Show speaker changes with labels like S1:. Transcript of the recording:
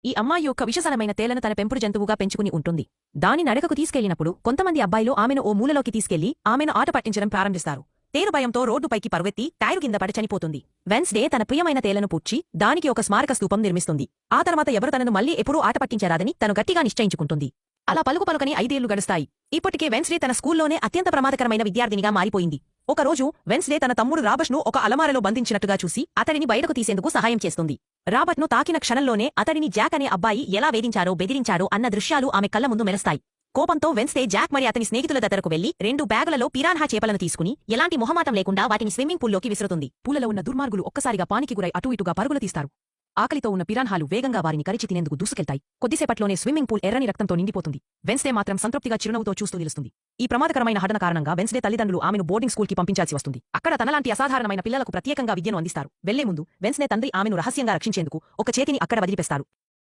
S1: ఈ అమ్మాయి యొక్క విషసనమైన తేలను తన పెంపుడు జంతువుగా పెంచుకుని ఉంటుంది. దాని నడకకు తీసుకెళ్లినప్పుడు కొంతమంది అబ్బాయిలు ఆమెను ఓ మూలలోకి తీసుకెళ్లి ఆమెను ఆట పట్టించడం ప్రారంభిస్తారు. తేలు భయంతో రోడ్డుపైకి పరువెత్తి టైరు కింద పడి చనిపోతుంది. వెన్స్డే తన ప్రియమైన తేలను పూడ్చి దానికి ఒక స్మారక స్తూపం నిర్మిస్తుంది. ఆ తర్వాత ఎవరు తనను మళ్లీ ఎప్పుడూ ఆట పట్టించారాదని తను గట్టిగా నిశ్చయించుకుంటుంది. అలా పలుకని 5 ఏళ్లు గడుస్తాయి. ఇప్పటికే వెన్స్డే తన స్కూల్లోనే అత్యంత ప్రమాదకరమైన విద్యార్థినిగా మారిపోయింది. ఒకరోజు వెన్స్డే తన తమ్ముడు రాబర్ట్ను ఒక అలమారలో బంధించినట్టుగా చూసి అతడిని బయటకు తీసేందుకు సహాయం చేస్తుంది. రాబర్ట్ను తాకిన క్షణంలోనే అతడిని జాక్ అనే అబ్బాయి ఎలా వేధించారో బెదిరించారో అన్న దృశ్యాలు ఆమె కళ్ల ముందు మెరుస్తాయి. కోపంతో వెన్స్డే జాక్ మరి అతని స్నేహితుల దగ్గరకు వెళ్లి 2 బ్యాగులలో పిరాన్హా చేపలను తీసుకుని ఎలాంటి మొహమాటం లేకుండా వాటిని స్విమ్మింగ్ పూల్లోకి విసురుతుంది. పూలలో ఉన్న దుర్మార్గులు ఒక్కసారిగా పానికి గురై అటూ ఇటుగా పరుగులు తీస్తారు. ఆకలితో ఉన్న పిరాన్హాలు వేగంగా వారిని కరిచి తినేందుకు దూసుకెళ్తాయి. కొద్దిసేపట్లోనే స్విమ్మింగ్ పూల్ ఎర్రని రక్తంతో నిండిపోతుంది. వెన్స్డే మాత్రం సంతృప్తిగా చిరునవ్వుతో చూస్తూ నిలుస్తుంది. ఈ ప్రమాదకరమైన హడన కారణంగా వెన్స్డే తల్లిదండ్రులు ఆమెను బోర్డింగ్ స్కూల్కి పంపించాల్సి వస్తుంది. అక్కడ తనలాంటి అసాధారణమైన పిల్లలకు ప్రత్యేకంగా విద్యను అందిస్తారు. వెళ్లే ముందు వెన్స్డే తండ్రి ఆమెను రహస్యంగా రక్షించేందుకు ఒక చేతిని అక్కడ వదిలిపేస్తారు.